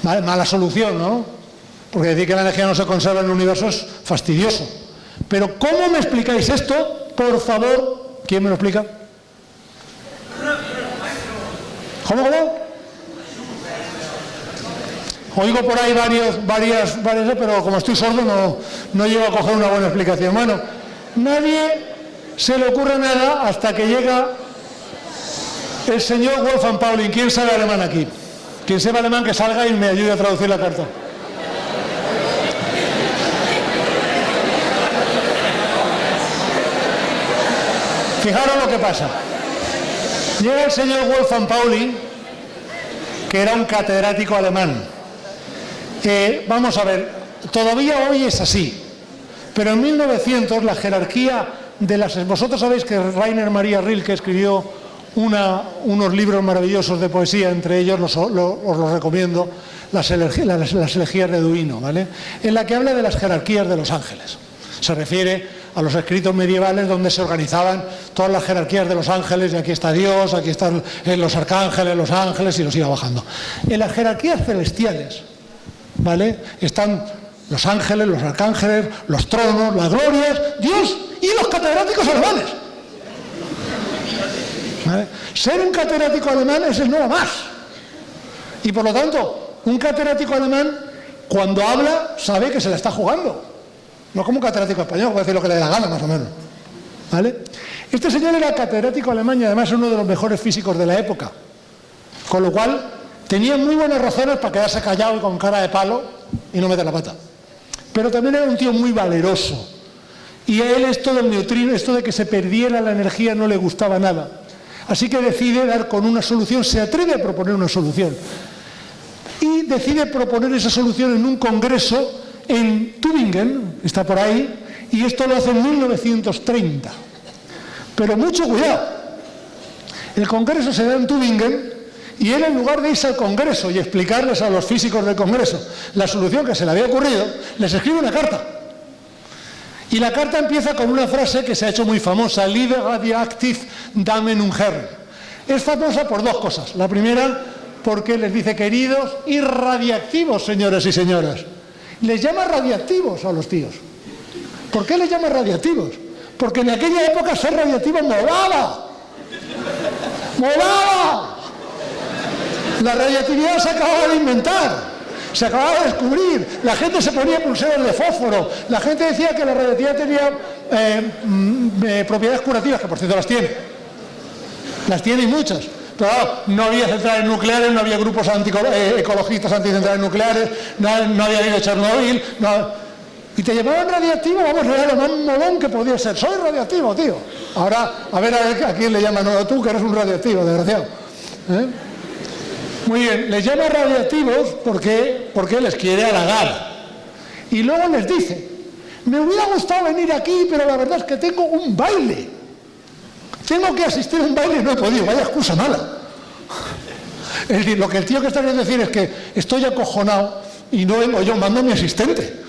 Mala solución, ¿no? Porque decir que la energía no se conserva en el universo es fastidioso. Pero ¿cómo me explicáis esto? Por favor, ¿quién me lo explica? ¿Cómo? Oigo por ahí varias, pero como estoy sordo no llego a coger una buena explicación. Bueno, nadie se le ocurre nada hasta que llega el señor Wolfgang Pauli. ¿Quién sabe alemán aquí? Quien sepa alemán que salga y me ayude a traducir la carta. Fijaros lo que pasa. Llega el señor Wolfgang Pauli, que era un catedrático alemán. Vamos a ver, todavía hoy es así, pero en 1900 la jerarquía de las... Vosotros sabéis que Rainer Maria Rilke escribió unos libros maravillosos de poesía, entre ellos os los recomiendo, las elegías de Duino, ¿vale? En la que habla de las jerarquías de los ángeles. Se refiere a los escritos medievales donde se organizaban todas las jerarquías de los ángeles, y aquí está Dios, aquí están los arcángeles, los ángeles, y los iba bajando. En las jerarquías celestiales, ¿vale?, están los ángeles, los arcángeles, los tronos, las glorias, Dios y los catedráticos alemanes. ¿Vale? Ser un catedrático alemán es el nada más. Y por lo tanto, un catedrático alemán, cuando habla, sabe que se la está jugando. No como un catedrático español, puede decir lo que le dé la gana, más o menos. ¿Vale? Este señor era catedrático alemán y además uno de los mejores físicos de la época. Con lo cual, tenía muy buenas razones para quedarse callado y con cara de palo y no meter la pata. Pero también era un tío muy valeroso. Y a él esto del neutrino, esto de que se perdiera la energía, no le gustaba nada. Así que decide dar con una solución, se atreve a proponer una solución. Y decide proponer esa solución en un congreso en Tübingen, está por ahí, y esto lo hace en 1930. Pero mucho cuidado. El congreso se da en Tübingen y él, en lugar de irse al congreso y explicarles a los físicos del congreso la solución que se le había ocurrido, les escribe una carta. Y la carta empieza con una frase que se ha hecho muy famosa: Liebe radioaktiv Damen und Herren. Es famosa por dos cosas. La primera, porque les dice queridos y radiactivos señores y señoras. Les llama radiactivos a los tíos. ¿Por qué les llama radiactivos? Porque en aquella época ser radiactivo molaba. ¡Molaba! La radioactividad se acababa de inventar. Se acababa de descubrir, la gente se ponía pulseras de fósforo, la gente decía que la radioactividad tenía propiedades curativas, que por cierto las tiene y muchas. Pero claro, no había centrales nucleares, no había grupos ecologistas anticentrales nucleares, no había habido Chernobyl, y te llamaban radioactivo. Vamos, era lo más molón que podía ser. Soy radioactivo, tío. Ahora, a ver a quién le llaman. No, tú que eres un radioactivo, desgraciado. Muy bien, les llama radiactivos porque les quiere halagar. Y luego les dice: me hubiera gustado venir aquí, pero la verdad es que tengo un baile. Tengo que asistir a un baile y no he podido. Vaya excusa mala. Es decir, lo que el tío que está queriendo decir es que estoy acojonado y no vengo yo, mando a mi asistente.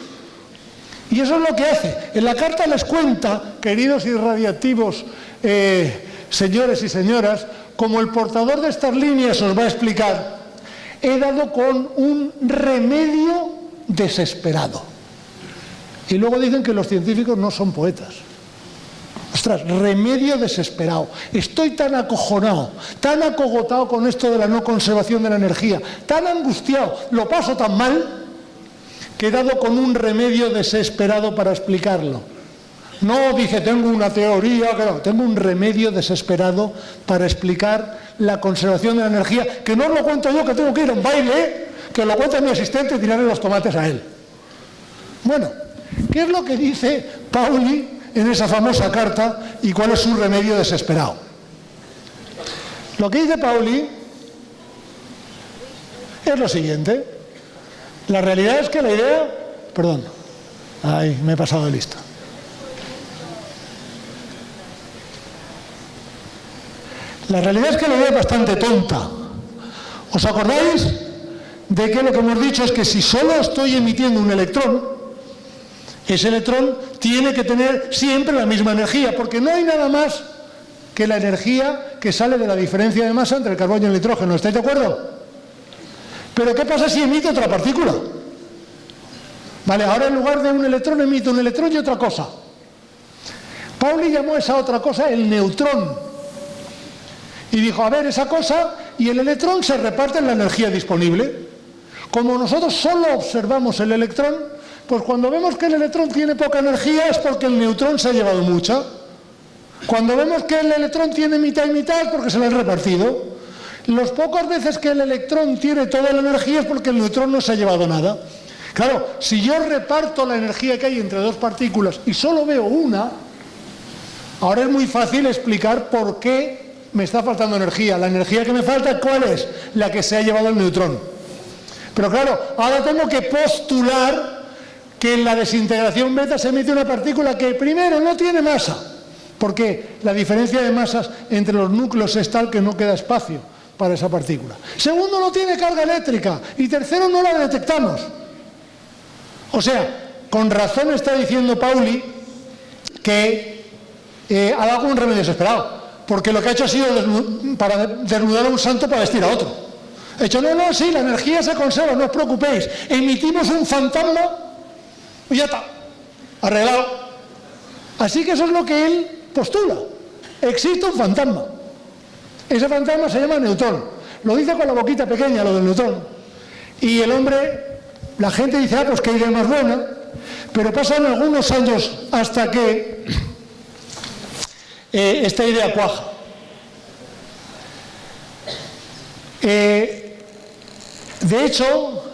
Y eso es lo que hace. En la carta les cuenta, queridos y radiactivos señores y señoras, como el portador de estas líneas os va a explicar, he dado con un remedio desesperado. Y luego dicen que los científicos no son poetas. Ostras, remedio desesperado. Estoy tan acojonado, tan acogotado con esto de la no conservación de la energía, tan angustiado, lo paso tan mal, que he dado con un remedio desesperado para explicarlo. No dice, tengo una teoría, que no, tengo un remedio desesperado para explicar la conservación de la energía, que no os lo cuento yo, que tengo que ir a un baile, que lo cuenta mi asistente y tirarle los tomates a él. Bueno, ¿qué es lo que dice Pauli en esa famosa carta y cuál es su remedio desesperado? Lo que dice Pauli es lo siguiente. La realidad es que la idea... Perdón, ay, me he pasado de lista. La realidad es que la idea es bastante tonta. ¿Os acordáis de que lo que hemos dicho es que si solo estoy emitiendo un electrón, ese electrón tiene que tener siempre la misma energía, porque no hay nada más que la energía que sale de la diferencia de masa entre el carbono y el nitrógeno? ¿Estáis de acuerdo? Pero ¿qué pasa si emite otra partícula? Vale, ahora en lugar de un electrón emite un electrón y otra cosa. Pauli llamó a esa otra cosa el neutrón. Y dijo, a ver, esa cosa y el electrón se reparten la energía disponible. Como nosotros solo observamos el electrón, pues cuando vemos que el electrón tiene poca energía es porque el neutrón se ha llevado mucha. Cuando vemos que el electrón tiene mitad y mitad es porque se lo han repartido. Las pocas veces que el electrón tiene toda la energía es porque el neutrón no se ha llevado nada. Claro, si yo reparto la energía que hay entre dos partículas y solo veo una, ahora es muy fácil explicar por qué me está faltando energía. La energía que me falta, ¿cuál es? La que se ha llevado el neutrón. Pero claro, ahora tengo que postular que en la desintegración beta se emite una partícula que primero no tiene masa, porque la diferencia de masas entre los núcleos es tal que no queda espacio para esa partícula. Segundo, no tiene carga eléctrica. Y tercero, no la detectamos. O sea, con razón está diciendo Pauli que ha dado un remedio desesperado, porque lo que ha hecho ha sido para desnudar a un santo para vestir a otro. Ha hecho, no, sí, la energía se conserva, no os preocupéis. Emitimos un fantasma y ya está, arreglado. Así que eso es lo que él postula. Existe un fantasma. Ese fantasma se llama neutrón. Lo dice con la boquita pequeña, lo del neutrón. Y el hombre... La gente dice, pues qué idea más buena, pero pasan algunos años hasta que esta idea cuaja. De hecho,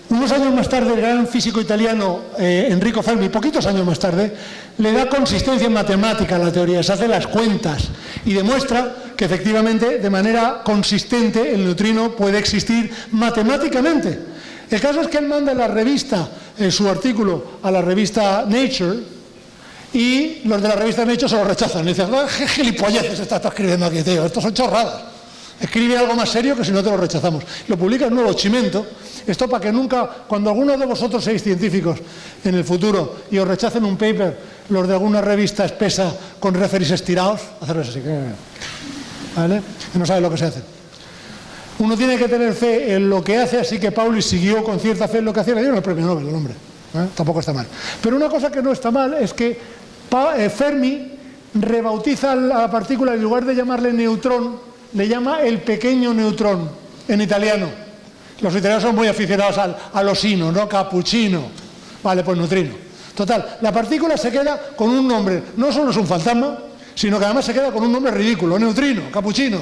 unos años más tarde, el gran físico italiano Enrico Fermi, poquitos años más tarde, le da consistencia matemática a la teoría, se hace las cuentas y demuestra que efectivamente de manera consistente el neutrino puede existir matemáticamente. El caso es que él manda la revista, su artículo a la revista Nature, y los de la revista Nature se lo rechazan. Le dicen, ¿qué gilipolleces estás escribiendo aquí, tío? Estos son chorradas. Escribe algo más serio que si no te lo rechazamos. Lo publica en Nuevo Chimento. Esto para que nunca, cuando alguno de vosotros seáis científicos en el futuro y os rechacen un paper, los de alguna revista espesa con referees estirados, hacerles así, ¿vale? Que no sabe lo que se hace. Uno tiene que tener fe en lo que hace, así que Pauli siguió con cierta fe en lo que hacía, le dieron el premio Nobel al hombre. Tampoco está mal. Pero una cosa que no está mal es que Fermi rebautiza la partícula, en lugar de llamarle neutrón, le llama el pequeño neutrón, en italiano. Los italianos son muy aficionados al osino, ¿no? Cappuccino. Vale, pues neutrino. Total, la partícula se queda con un nombre, no solo es un fantasma, sino que además se queda con un nombre ridículo, neutrino, cappuccino.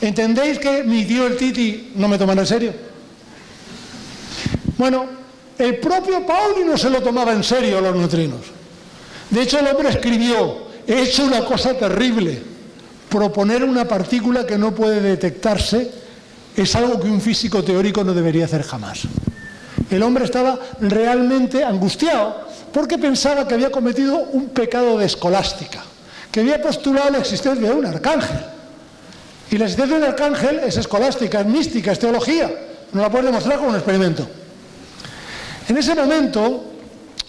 ¿Entendéis que mi tío el Titi no me toman en serio? Bueno, el propio Pauli no se lo tomaba en serio los neutrinos. De hecho, el hombre escribió, he hecho una cosa terrible. Proponer una partícula que no puede detectarse es algo que un físico teórico no debería hacer jamás. El hombre estaba realmente angustiado porque pensaba que había cometido un pecado de escolástica, que había postulado la existencia de un arcángel. Y la existencia de un arcángel es escolástica, es mística, es teología. No la puedes demostrar con un experimento. En ese momento,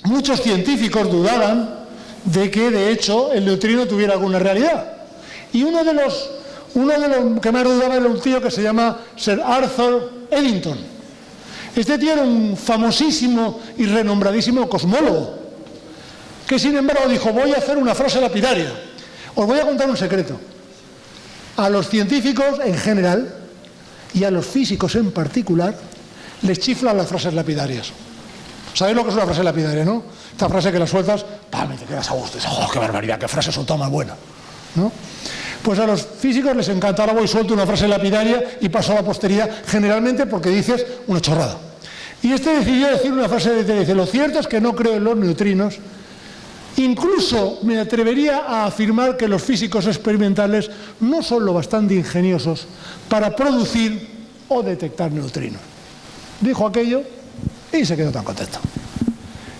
muchos científicos dudaban de que, de hecho, el neutrino tuviera alguna realidad. Y uno de los que más dudaba era un tío que se llama Sir Arthur Eddington. Este tío era un famosísimo y renombradísimo cosmólogo, que sin embargo dijo, voy a hacer una frase lapidaria. Os voy a contar un secreto. A los científicos en general y a los físicos en particular les chiflan las frases lapidarias. ¿Sabéis lo que es una frase lapidaria, no? Esta frase que la sueltas, ¡pam!, y te quedas a gusto. Y dices, ¡oh, qué barbaridad, qué frase son tan más buena! ¿No? Pues a los físicos les encanta. Ahora voy, suelto una frase lapidaria y paso a la posteridad, generalmente porque dices una chorrada. Y este decidió decir una frase de dice, lo cierto es que no creo en los neutrinos. Incluso me atrevería a afirmar que los físicos experimentales no son lo bastante ingeniosos para producir o detectar neutrinos. Dijo aquello y se quedó tan contento.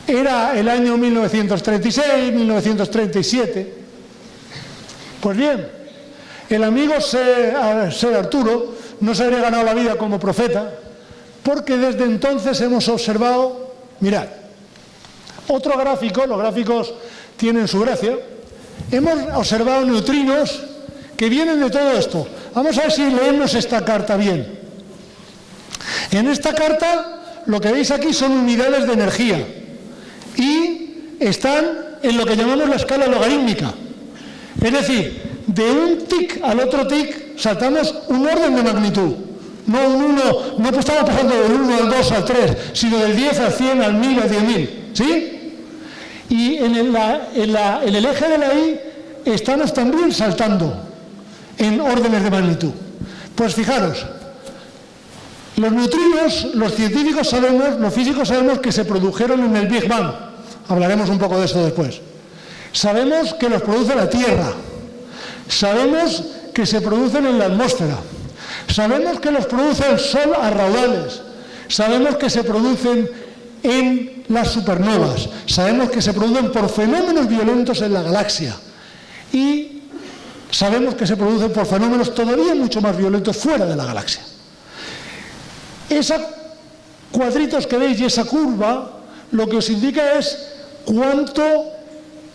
Era el año 1936, 1937. Pues bien, el amigo Sir Arturo no se habría ganado la vida como profeta, porque desde entonces hemos observado, mirad, otro gráfico, los gráficos tienen su gracia, hemos observado neutrinos que vienen de todo esto. Vamos a ver si leemos esta carta bien. En esta carta, lo que veis aquí son unidades de energía y están en lo que llamamos la escala logarítmica. Es decir, de un tic al otro tic saltamos un orden de magnitud. No un 1, no estamos pasando del 1 al 2 al 3, sino del 10 al 100 al 1000 al 10.000. ¿Sí? Y en el eje de la Y estamos también saltando en órdenes de magnitud. Pues fijaros, los neutrinos, los científicos sabemos, los físicos sabemos que se produjeron en el Big Bang. Hablaremos un poco de eso después. Sabemos que los produce la Tierra. Sabemos que se producen en la atmósfera. Sabemos que los produce el Sol a raudales. Sabemos que se producen en las supernovas. Sabemos que se producen por fenómenos violentos en la galaxia. Y sabemos que se producen por fenómenos todavía mucho más violentos fuera de la galaxia. Esos cuadritos que veis y esa curva, lo que os indica es cuánto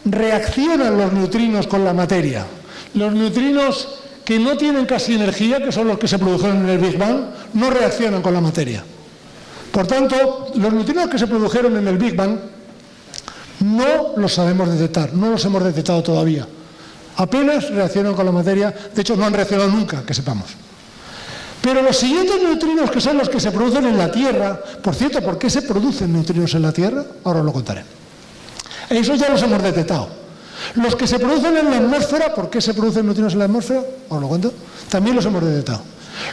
reaccionan los neutrinos con la materia. Los neutrinos que no tienen casi energía, que son los que se produjeron en el Big Bang, no reaccionan con la materia. Por tanto, los neutrinos que se produjeron en el Big Bang no los sabemos detectar, no los hemos detectado todavía. Apenas reaccionan con la materia, de hecho no han reaccionado nunca, que sepamos. Pero los siguientes neutrinos, que son los que se producen en la Tierra, por cierto, ¿por qué se producen neutrinos en la Tierra? Ahora os lo contaré. Esos ya los hemos detectado. Los que se producen en la atmósfera, ¿por qué se producen neutrinos en la atmósfera? Os lo cuento. También los hemos detectado.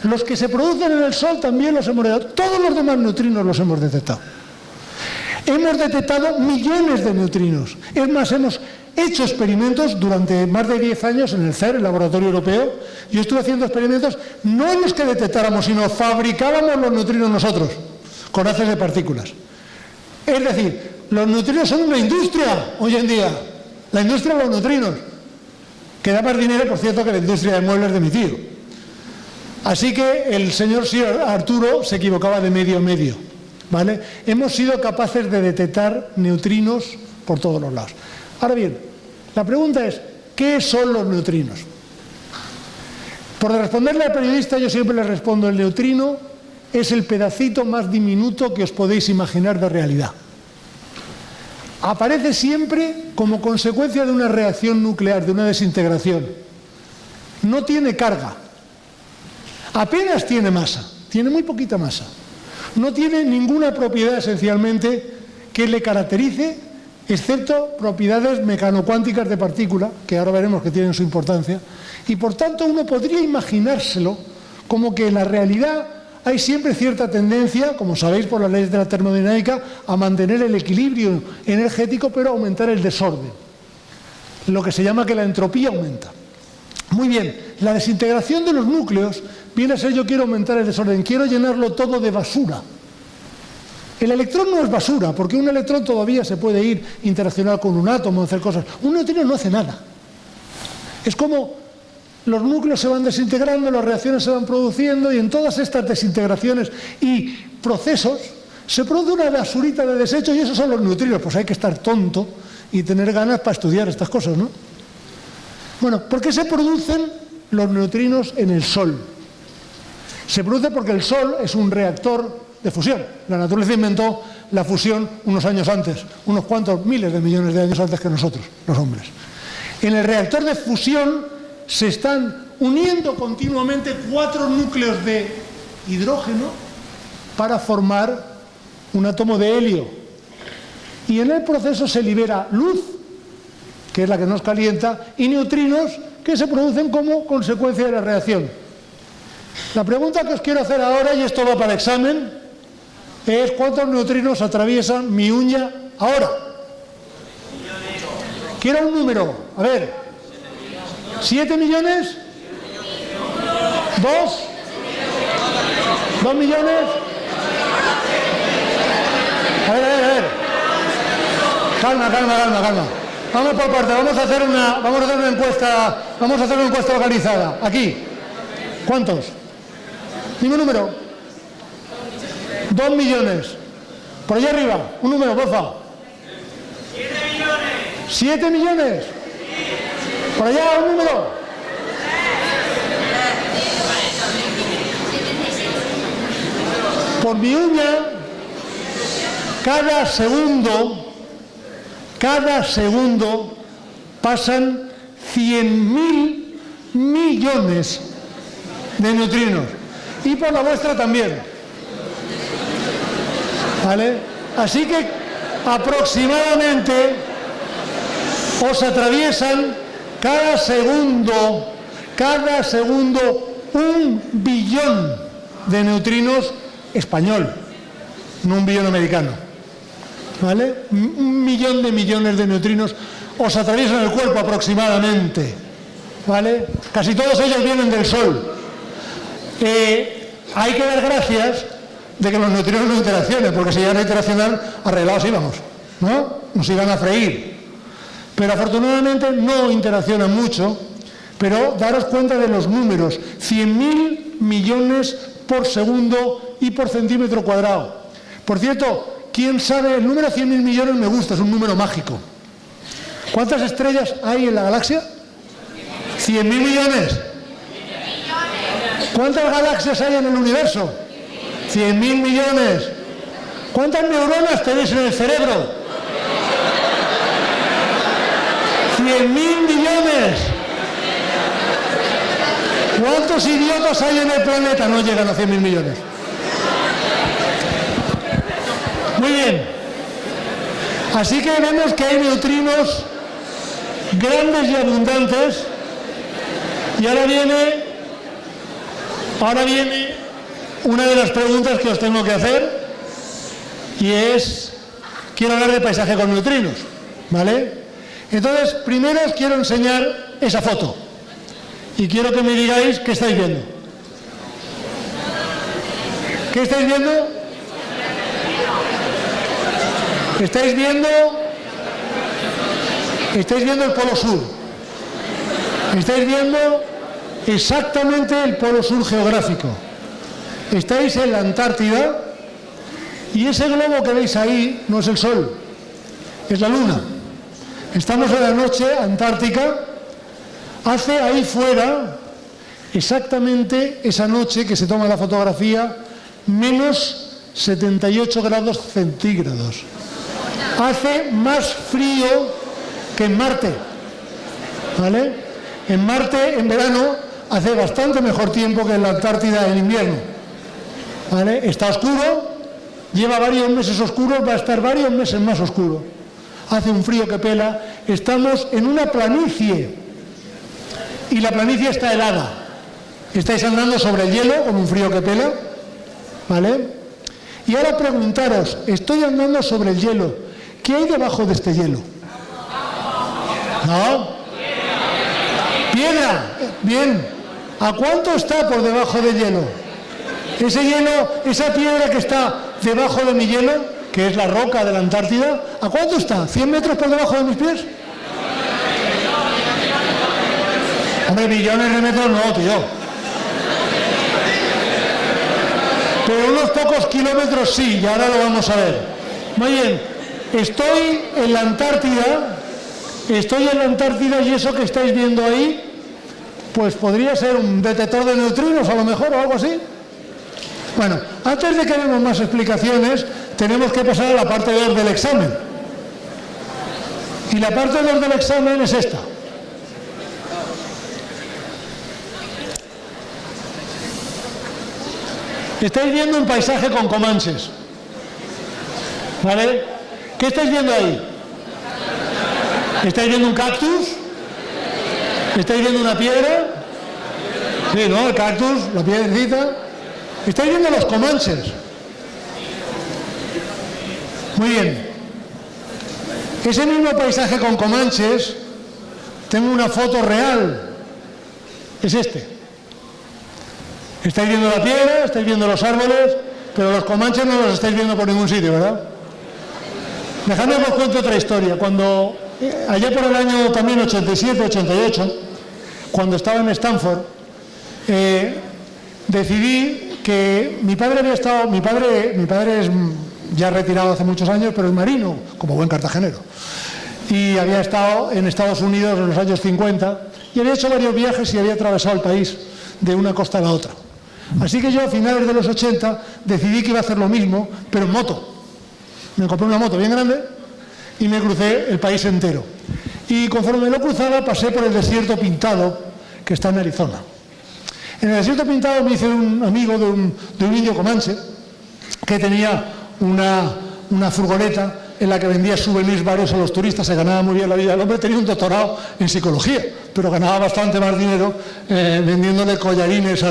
Los que se producen en el Sol también los hemos detectado. Todos los demás neutrinos los hemos detectado. Hemos detectado millones de neutrinos. Es más, hemos hecho experimentos durante más de 10 años en el CER, el Laboratorio Europeo. Yo estuve haciendo experimentos no en los que detectáramos, sino fabricábamos los neutrinos nosotros, con haces de partículas. Es decir, los neutrinos son una industria hoy en día. La industria de los neutrinos, que da más dinero, por cierto, que la industria de muebles de mi tío. Así que el señor Sir Arturo se equivocaba de medio a medio, ¿vale? Hemos sido capaces de detectar neutrinos por todos los lados. Ahora bien, la pregunta es, ¿qué son los neutrinos? Por responderle al periodista, yo siempre le respondo, el neutrino es el pedacito más diminuto que os podéis imaginar de realidad. Aparece siempre como consecuencia de una reacción nuclear, de una desintegración. No tiene carga. Apenas tiene masa. Tiene muy poquita masa. No tiene ninguna propiedad esencialmente que le caracterice, excepto propiedades mecanocuánticas de partícula, que ahora veremos que tienen su importancia. Y por tanto uno podría imaginárselo como que en la realidad hay siempre cierta tendencia, como sabéis por las leyes de la termodinámica, a mantener el equilibrio energético, pero a aumentar el desorden. Lo que se llama que la entropía aumenta. Muy bien, la desintegración de los núcleos viene a ser yo quiero aumentar el desorden, quiero llenarlo todo de basura. El electrón no es basura, porque un electrón todavía se puede ir interaccionar con un átomo, hacer cosas. Un neutrino no hace nada. Es como los núcleos se van desintegrando, las reacciones se van produciendo y en todas estas desintegraciones y procesos se produce una basurita de desechos y esos son los neutrinos. Pues hay que estar tonto y tener ganas para estudiar estas cosas, ¿no? Bueno, ¿por qué se producen los neutrinos en el Sol? Se produce porque el Sol es un reactor de fusión. La naturaleza inventó la fusión unos años antes, unos cuantos miles de millones de años antes que nosotros, los hombres. En el reactor de fusión se están uniendo continuamente 4 núcleos de hidrógeno para formar un átomo de helio. Y en el proceso se libera luz, que es la que nos calienta, y neutrinos que se producen como consecuencia de la reacción. La pregunta que os quiero hacer ahora, y esto va para examen, es ¿cuántos neutrinos atraviesan mi uña ahora? Quiero un número, a ver. ¿7 millones? ¿2? ¿2 millones? A ver. Calma. Vamos por parte, vamos a hacer una encuesta organizada. Aquí. ¿Cuántos? Dime un número. 2 millones. Por allá arriba, un número, porfa. 7 millones. 7 millones. Por allá, un número. Por mi uña, cada segundo pasan 100.000 millones de neutrinos. Y por la vuestra también. ¿Vale? Así que aproximadamente os atraviesan cada segundo 1 billón de neutrinos español, no 1 billón americano. ¿Vale? 1 millón de millones de neutrinos os atraviesan el cuerpo aproximadamente. ¿Vale? Casi todos ellos vienen del Sol. Hay que dar gracias de que los neutrinos no interaccionen, porque si llegan a interaccionar, arreglados íbamos, ¿no? Nos iban a freír. Pero afortunadamente no interaccionan mucho, pero daros cuenta de los números, 100.000 millones por segundo y por centímetro cuadrado. Por cierto, ¿quién sabe? El número 100.000 millones me gusta, es un número mágico. ¿Cuántas estrellas hay en la galaxia? 100.000 millones. ¿Cuántas galaxias hay en el universo? 100.000 millones. ¿Cuántas neuronas tenéis en el cerebro? 100.000 millones. ¿Cuántos idiotas hay en el planeta? No llegan a 100.000 millones. Muy bien. Así que vemos que hay neutrinos grandes y abundantes. Y ahora viene una de las preguntas que os tengo que hacer, y es, quiero hablar de paisaje con neutrinos, ¿vale? Entonces, primero os quiero enseñar esa foto, y quiero que me digáis qué estáis viendo. ¿Qué estáis viendo? Estáis viendo el polo sur. Estáis viendo exactamente el polo sur geográfico. Estáis en la Antártida y ese globo que veis ahí no es el Sol, es la Luna. Estamos en la noche antártica. Hace ahí fuera, exactamente esa noche que se toma la fotografía, menos 78 grados centígrados. Hace más frío que en Marte, ¿vale? En Marte, en verano, hace bastante mejor tiempo que en la Antártida en invierno, ¿vale? Está oscuro, lleva varios meses oscuro, va a estar varios meses más oscuro. Hace un frío que pela. Estamos en una planicie y la planicie está helada. Estáis andando sobre el hielo con un frío que pela, ¿vale? Y ahora preguntaros, estoy andando sobre el hielo, ¿qué hay debajo de este hielo? ¿No? Piedra. Bien. ¿A cuánto está por debajo del hielo? Ese hielo, esa piedra que está debajo de mi hielo, que es la roca de la Antártida, ¿a cuánto está? ¿100 metros por debajo de mis pies? Hombre, millones de metros no, tío. Pero unos pocos kilómetros sí, y ahora lo vamos a ver. Muy bien, estoy en la Antártida y eso que estáis viendo ahí, pues podría ser un detector de neutrinos a lo mejor o algo así. Bueno, antes de que demos más explicaciones, tenemos que pasar a la parte 2 del examen. Y la parte 2 del examen es esta. Estáis viendo un paisaje con comanches, ¿vale? ¿Qué estáis viendo ahí? ¿Estáis viendo un cactus? ¿Estáis viendo una piedra? Sí, ¿no? El cactus, la piedrecita. Estáis viendo los comanches. Muy bien. Ese mismo paisaje con comanches, tengo una foto real. Es este. Estáis viendo la piedra, estáis viendo los árboles, pero los comanches no los estáis viendo por ningún sitio, ¿verdad? Dejadme que os cuente otra historia. Cuando, allá por el año también 87, 88, cuando estaba en Stanford, decidí que mi padre es ya retirado hace muchos años, pero es marino, como buen cartagenero. Y había estado en Estados Unidos en los años 50 y había hecho varios viajes y había atravesado el país de una costa a la otra. Así que yo a finales de los 80 decidí que iba a hacer lo mismo, pero en moto. Me compré una moto bien grande y me crucé el país entero. Y conforme lo cruzaba pasé por el desierto pintado que está en Arizona. En el desierto pintado me hice un amigo de un indio comanche que tenía una furgoneta en la que vendía souvenirs varios a los turistas, se ganaba muy bien la vida. El hombre tenía un doctorado en psicología, pero ganaba bastante más dinero vendiéndole collarines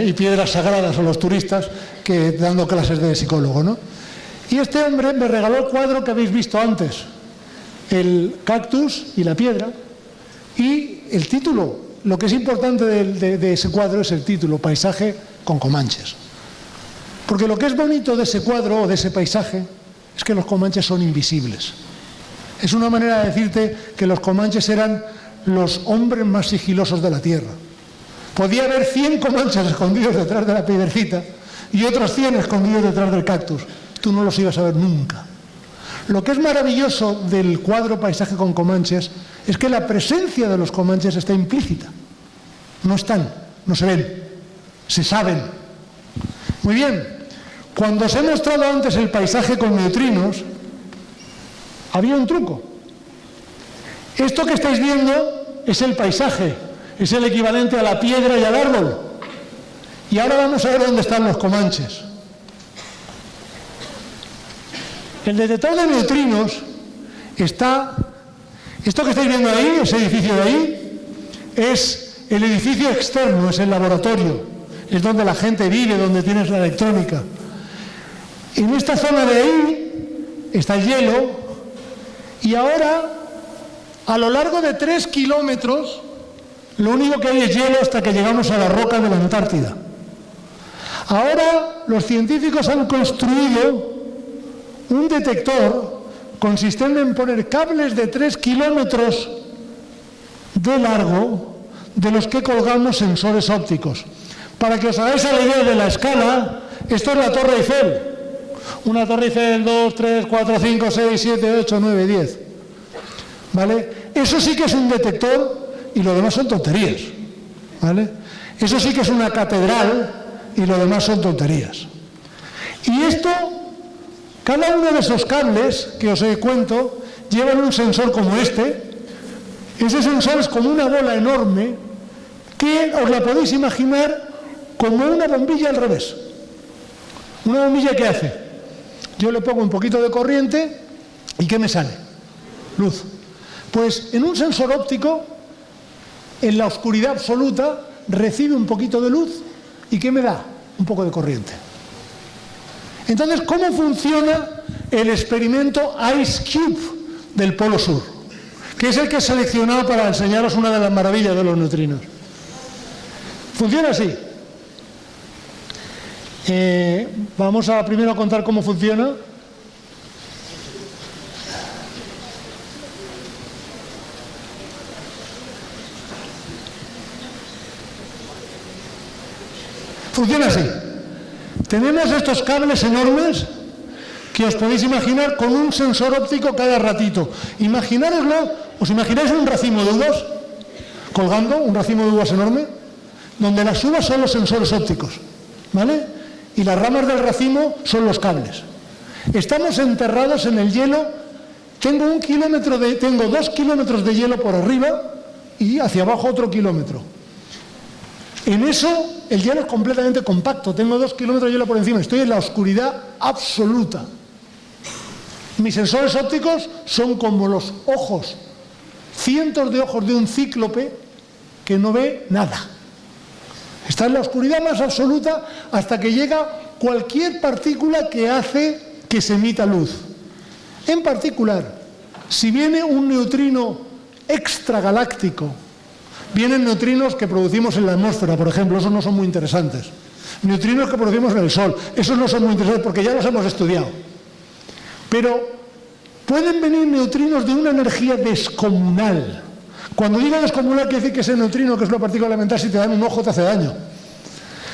y piedras sagradas a los turistas que dando clases de psicólogo, ¿no? Y este hombre me regaló el cuadro que habéis visto antes, el cactus y la piedra, y el título. Lo que es importante de ese cuadro es el título, Paisaje con Comanches. Porque lo que es bonito de ese cuadro o de ese paisaje es que los comanches son invisibles. Es una manera de decirte que los comanches eran los hombres más sigilosos de la tierra. Podía haber 100 comanches escondidos detrás de la piedrecita y otros 100 escondidos detrás del cactus. Tú no los ibas a ver nunca. Lo que es maravilloso del cuadro Paisaje con Comanches es que la presencia de los comanches está implícita. No están, no se ven, se saben. Muy bien. Cuando os he mostrado antes el paisaje con neutrinos, había un truco. Esto que estáis viendo es el paisaje, es el equivalente a la piedra y al árbol. Y ahora vamos a ver dónde están los comanches. El detector de neutrinos está... Esto que estáis viendo ahí, ese edificio de ahí, es el edificio externo, es el laboratorio. Es donde la gente vive, donde tienes la electrónica. En esta zona de ahí está el hielo y ahora, a lo largo de 3 kilómetros, lo único que hay es hielo hasta que llegamos a la roca de la Antártida. Ahora los científicos han construido un detector consistente en poner cables de 3 kilómetros de largo de los que colgamos sensores ópticos. Para que os hagáis la idea de la escala, esto es la Torre Eiffel. Una Torre Eiffel, 2, 3, 4, 5, 6, 7, 8, 9, 10. ¿Vale? Eso sí que es un detector y lo demás son tonterías. ¿Vale? Eso sí que es una catedral y lo demás son tonterías. Y esto, cada uno de esos cables que os cuento, llevan un sensor como este. Ese sensor es como una bola enorme que os la podéis imaginar como una bombilla al revés. ¿Una bombilla qué hace? Yo le pongo un poquito de corriente y ¿qué me sale? Luz. Pues en un sensor óptico, en la oscuridad absoluta, recibe un poquito de luz y ¿qué me da? Un poco de corriente. Entonces, ¿cómo funciona el experimento Ice Cube del Polo Sur? Que es el que he seleccionado para enseñaros una de las maravillas de los neutrinos. Funciona así. Vamos a primero contar cómo funciona. Funciona así. Tenemos estos cables enormes que os podéis imaginar con un sensor óptico cada ratito. Imaginároslo, ¿os imagináis un racimo de uvas colgando, un racimo de uvas enorme, donde las uvas son los sensores ópticos, ¿vale? Y las ramas del racimo son los cables. Estamos enterrados en el hielo. Tengo 2 kilómetros de hielo por arriba y hacia abajo otro kilómetro. En eso el hielo es completamente compacto. Tengo 2 kilómetros de hielo por encima. Estoy en la oscuridad absoluta. Mis sensores ópticos son como los ojos, cientos de ojos de un cíclope que no ve nada. Está en la oscuridad más absoluta hasta que llega cualquier partícula que hace que se emita luz. En particular, si viene un neutrino extragaláctico, vienen neutrinos que producimos en la atmósfera, por ejemplo, esos no son muy interesantes. Neutrinos que producimos en el Sol, esos no son muy interesantes porque ya los hemos estudiado. Pero pueden venir neutrinos de una energía descomunal. Cuando digo descomunal, quiere decir que ese neutrino, que es una partícula elemental, si te dan un ojo te hace daño.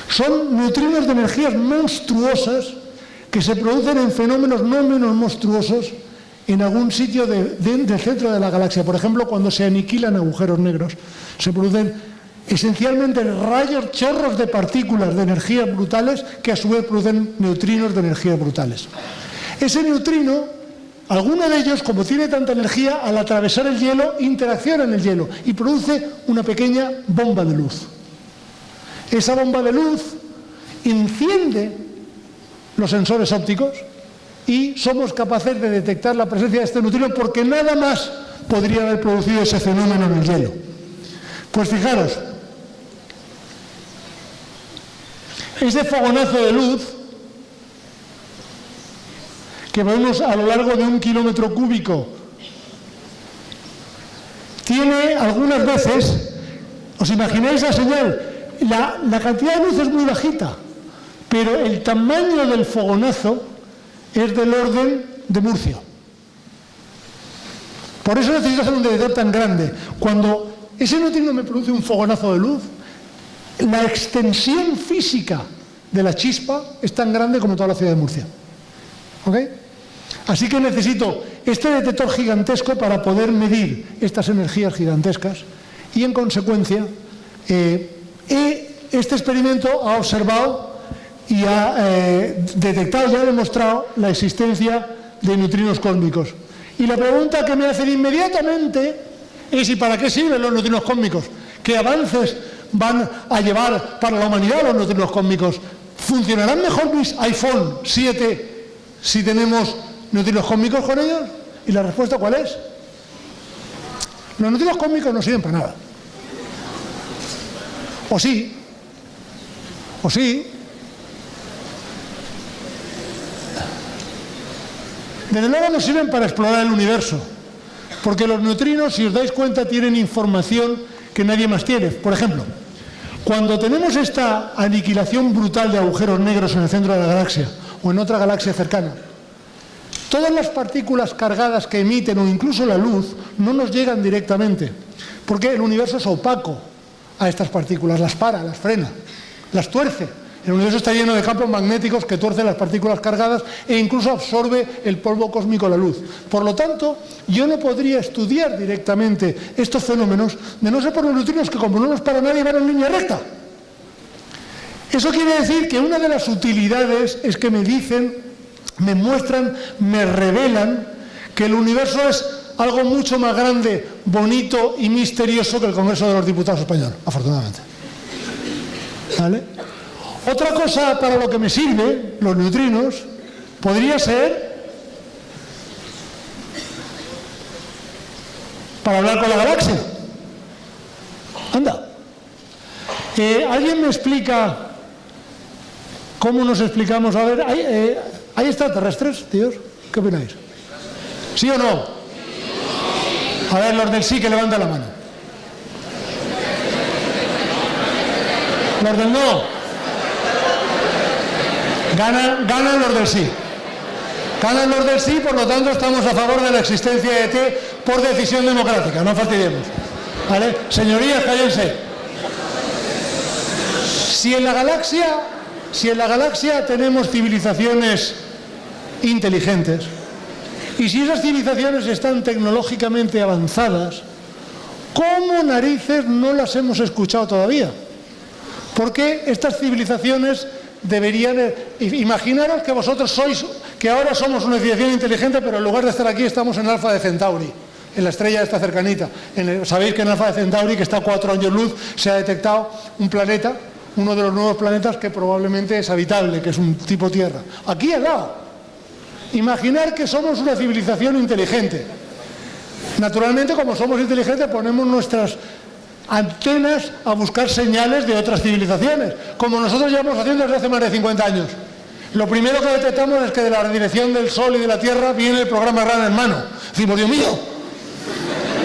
Son neutrinos de energías monstruosas que se producen en fenómenos no menos monstruosos en algún sitio del centro de la galaxia. Por ejemplo, cuando se aniquilan agujeros negros, se producen esencialmente rayos, chorros de partículas de energía brutales que a su vez producen neutrinos de energía brutales. Ese neutrino, alguno de ellos, como tiene tanta energía, al atravesar el hielo, interacciona en el hielo y produce una pequeña bomba de luz. Esa bomba de luz enciende los sensores ópticos y somos capaces de detectar la presencia de este neutrino porque nada más podría haber producido ese fenómeno en el hielo. Pues fijaros, ese fogonazo de luz que vemos a lo largo de 1 kilómetro cúbico tiene algunas veces, ¿os imagináis la señal? La cantidad de luz es muy bajita, pero el tamaño del fogonazo es del orden de Murcia. Por eso necesito hacer un detector tan grande. Cuando ese neutrino me produce un fogonazo de luz, la extensión física de la chispa es tan grande como toda la ciudad de Murcia. ¿Ok? Así que necesito este detector gigantesco para poder medir estas energías gigantescas y, en consecuencia, este experimento ha observado y ha detectado y ha demostrado la existencia de neutrinos cósmicos. Y la pregunta que me hacen inmediatamente es: ¿y para qué sirven los neutrinos cósmicos? ¿Qué avances van a llevar para la humanidad los neutrinos cósmicos? ¿Funcionarán mejor mis iPhone 7 si tenemos neutrinos cósmicos con ellos? ¿Y la respuesta cuál es? Los neutrinos cósmicos no sirven para nada. O sí. Desde luego no sirven para explorar el universo, porque los neutrinos, si os dais cuenta, tienen información que nadie más tiene. Por ejemplo, cuando tenemos esta aniquilación brutal de agujeros negros en el centro de la galaxia o en otra galaxia cercana, todas las partículas cargadas que emiten o incluso la luz no nos llegan directamente, porque el universo es opaco a estas partículas, las para, las frena, las tuerce. El universo está lleno de campos magnéticos que tuercen las partículas cargadas e incluso absorbe el polvo cósmico, la luz. Por lo tanto, yo no podría estudiar directamente estos fenómenos de no ser por los neutrinos, que como no los para nadie van en línea recta. Eso quiere decir que una de las utilidades es que me dicen, me muestran, me revelan que el universo es algo mucho más grande, bonito y misterioso que el Congreso de los Diputados español, afortunadamente. ¿Vale? Otra cosa para lo que me sirven los neutrinos podría ser para hablar con la galaxia. Anda. ¿Alguien me explica cómo nos explicamos? A ver, ¿hay extraterrestres, tíos? ¿Qué opináis? ¿Sí o no? A ver, los del sí, que levanten la mano. Los del no. Ganan los del sí. Ganan los del sí, por lo tanto estamos a favor de la existencia de ET por decisión democrática. No fastidiemos. ¿Vale? Señorías, cállense. Si en la galaxia tenemos civilizaciones inteligentes, y si esas civilizaciones están tecnológicamente avanzadas, ¿cómo narices no las hemos escuchado todavía? Porque estas civilizaciones deberían... Imaginaros que vosotros sois, que ahora somos una civilización inteligente, pero en lugar de estar aquí estamos en Alfa de Centauri, en la estrella esta cercanita. Sabéis que en Alfa de Centauri, que está a 4 años luz, se ha detectado un planeta, uno de los nuevos planetas que probablemente es habitable, que es un tipo Tierra. Aquí al lado. Imaginar que somos una civilización inteligente. Naturalmente, como somos inteligentes, ponemos nuestras antenas a buscar señales de otras civilizaciones, como nosotros llevamos haciendo desde hace más de 50 años. Lo primero que detectamos es que de la dirección del Sol y de la Tierra viene el programa Gran Hermano. Decimos, Dios mío,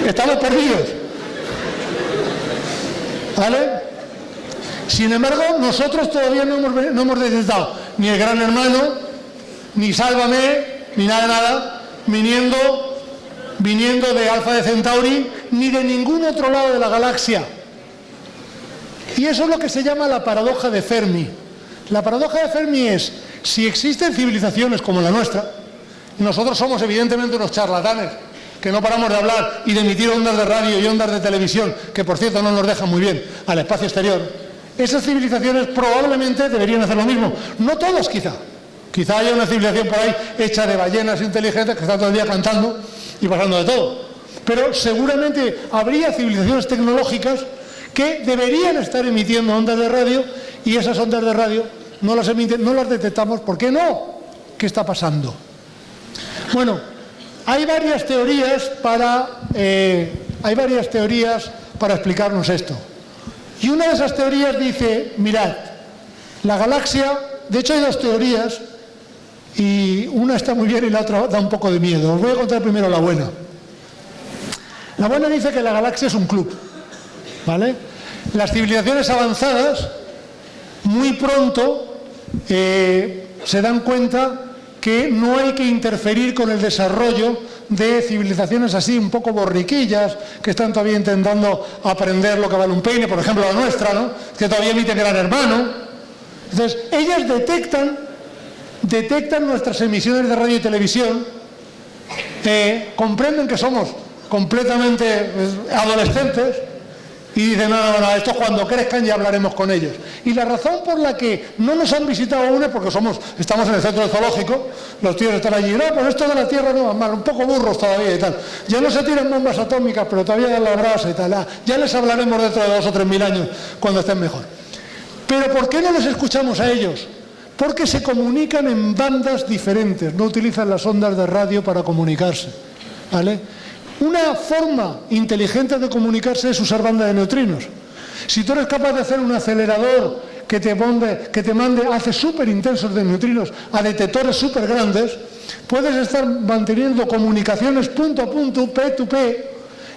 estamos perdidos. ¿Vale? Sin embargo, nosotros todavía no hemos detectado ni el Gran Hermano, ni Sálvame, ni nada, viniendo de Alfa de Centauri, ni de ningún otro lado de la galaxia. Y eso es lo que se llama la paradoja de Fermi. La paradoja de Fermi es, si existen civilizaciones como la nuestra, y nosotros somos evidentemente unos charlatanes, que no paramos de hablar y de emitir ondas de radio y ondas de televisión, que por cierto no nos dejan muy bien, al espacio exterior, esas civilizaciones probablemente deberían hacer lo mismo. No todas, quizá. Quizá haya una civilización por ahí hecha de ballenas inteligentes que están todo el día cantando y pasando de todo. Pero seguramente habría civilizaciones tecnológicas que deberían estar emitiendo ondas de radio y esas ondas de radio no las emiten, no las detectamos. ¿Por qué no? ¿Qué está pasando? Bueno, hay varias teorías para explicarnos esto. Y una de esas teorías dice, mirad, la galaxia, de hecho hay dos teorías, y una está muy bien y la otra da un poco de miedo. Os voy a contar primero la buena. La buena dice que la galaxia es un club, ¿vale? Las civilizaciones avanzadas muy pronto se dan cuenta que no hay que interferir con el desarrollo de civilizaciones así un poco borriquillas, que están todavía intentando aprender lo que vale un peine, por ejemplo la nuestra, ¿no? Que todavía emite Gran Hermano. Entonces, ellas detectan nuestras emisiones de radio y televisión, comprenden que somos completamente adolescentes y dicen, no, esto cuando crezcan ya hablaremos con ellos. Y la razón por la que no nos han visitado aún es porque estamos en el centro del zoológico, los tíos están allí, no, pues esto de la Tierra no va mal, un poco burros todavía y tal. Ya no se tiran bombas atómicas, pero todavía dan la brasa y tal. Ya les hablaremos dentro de 2 o 3 mil años cuando estén mejor. Pero ¿por qué no les escuchamos a ellos? Porque se comunican en bandas diferentes, no utilizan las ondas de radio para comunicarse, ¿vale? Una forma inteligente de comunicarse es usar banda de neutrinos. Si tú eres capaz de hacer un acelerador que te mande haces súper intensos de neutrinos a detectores súper grandes, puedes estar manteniendo comunicaciones punto a punto, P2P,